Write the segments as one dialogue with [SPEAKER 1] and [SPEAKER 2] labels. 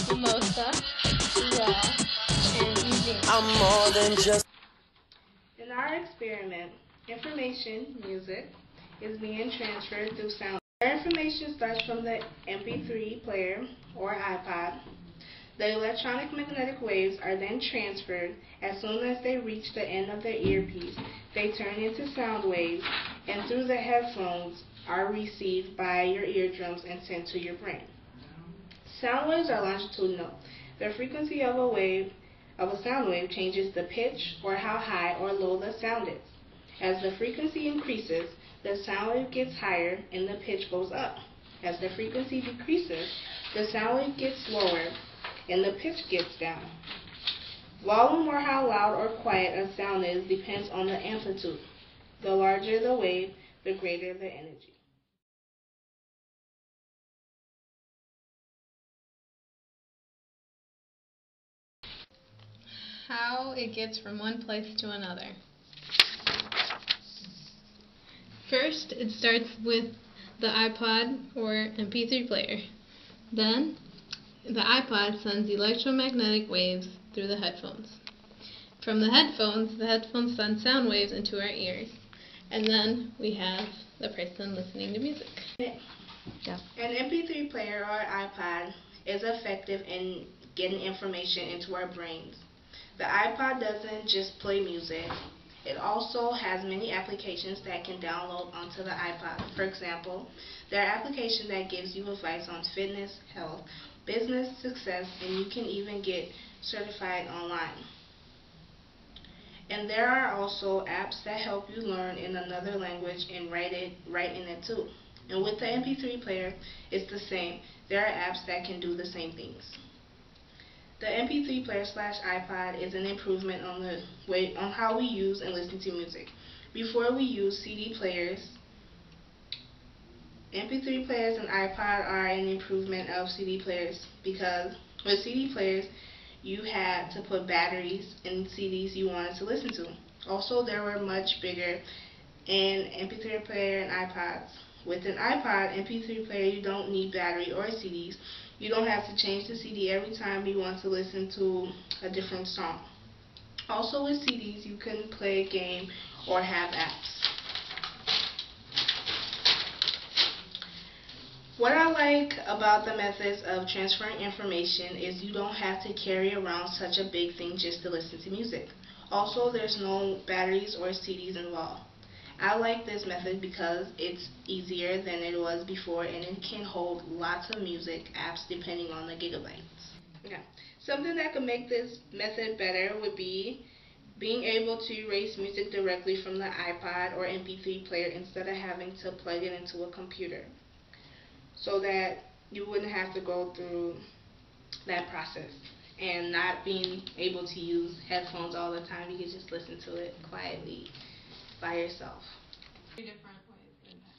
[SPEAKER 1] Mimosa, Giselle, and Eugenia.
[SPEAKER 2] I'm more than just.
[SPEAKER 3] In our experiment, information, music, is being transferred through sound. The information starts from the MP3 player or iPod. The electronic magnetic waves are then transferred. As soon as they reach the end of the earpiece, they turn into sound waves and through the headphones are received by your eardrums and sent to your brain. Sound waves are longitudinal. The frequency of a sound wave changes the pitch or how high or low the sound is. As the frequency increases, the sound wave gets higher and the pitch goes up. As the frequency decreases, the sound wave gets lower and the pitch gets down. Volume, or how loud or quiet a sound is, depends on the amplitude. The larger the wave, the greater the energy.
[SPEAKER 1] How it gets from one place to another. First, it starts with the iPod or MP3 player. Then, the iPod sends electromagnetic waves through the headphones. From the headphones send sound waves into our ears. And then we have the person listening to music.
[SPEAKER 3] Yeah. An MP3 player or iPod is effective in getting information into our brains. The iPod doesn't just play music. It also has many applications that can download onto the iPod. For example, there are applications that gives you advice on fitness, health, business success, and you can even get certified online. And there are also apps that help you learn in another language and write in it too. And with the MP3 player, it's the same. There are apps that can do the same things. The MP3 player / iPod is an improvement on how we use and listen to music. Before we used CD players, MP3 players and iPod are an improvement of CD players because with CD players, you had to put batteries in CDs you wanted to listen to. Also, they were much bigger in MP3 player and iPods. With an iPod MP3 player, you don't need battery or CDs. You don't have to change the CD every time you want to listen to a different song. Also with CDs, you can play a game or have apps. What I like about the methods of transferring information is you don't have to carry around such a big thing just to listen to music. Also, there's no batteries or CDs involved. I like this method because it's easier than it was before and it can hold lots of music apps depending on the gigabytes. Okay. Something that could make this method better would be being able to erase music directly from the iPod or MP3 player instead of having to plug it into a computer, so that you wouldn't have to go through that process and not being able to use headphones all the time. You could just listen to it quietly by yourself.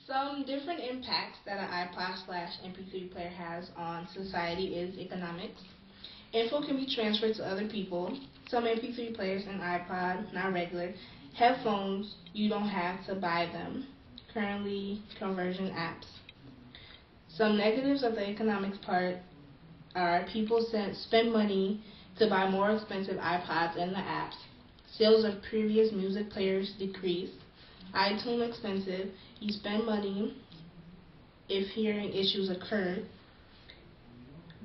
[SPEAKER 3] Some different impacts that an iPod / MP3 player has on society is economics. Info can be transferred to other people. Some MP3 players and iPod, not regular. Headphones, you don't have to buy them. Currently, conversion apps. Some negatives of the economics part are people spend money to buy more expensive iPods and the apps. Sales of previous music players decrease. iTunes expensive. You spend money if hearing issues occur.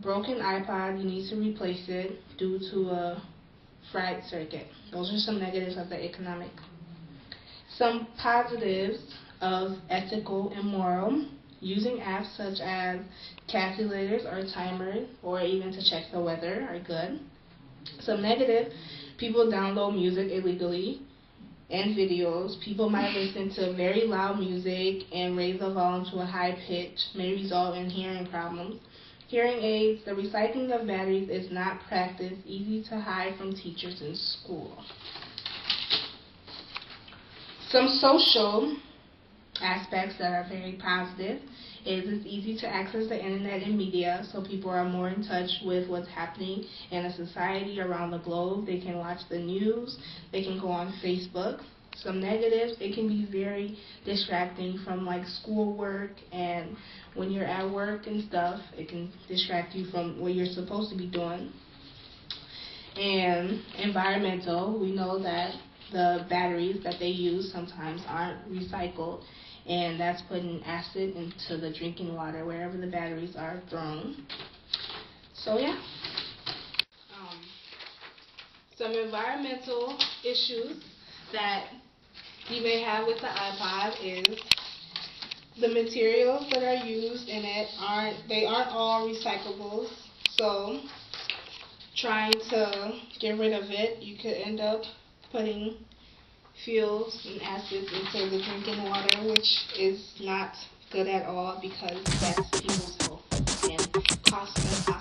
[SPEAKER 3] Broken iPod, you need to replace it due to a fried circuit. Those are some negatives of the economic. Some positives of ethical and moral. Using apps such as calculators or timers or even to check the weather are good. Some negative, people download music illegally and videos. People might listen to very loud music and raise the volume to a high pitch, may result in hearing problems. Hearing aids, the recycling of batteries is not practiced, easy to hide from teachers in school. Some social aspects that are very positive is it's easy to access the internet and media, so people are more in touch with what's happening in a society around the globe. They can watch the news, they can go on Facebook. some negatives. It can be very distracting from like schoolwork, and when you're at work and stuff, it can distract you from what you're supposed to be doing. And environmental, we know that the batteries that they use sometimes aren't recycled, and that's putting acid into the drinking water wherever the batteries are thrown. So yeah. Some environmental issues that you may have with the iPod is the materials that are used in it aren't all recyclables. So trying to get rid of it, you could end up putting fuels and acids into the drinking water, which is not good at all because that's people's health and costs us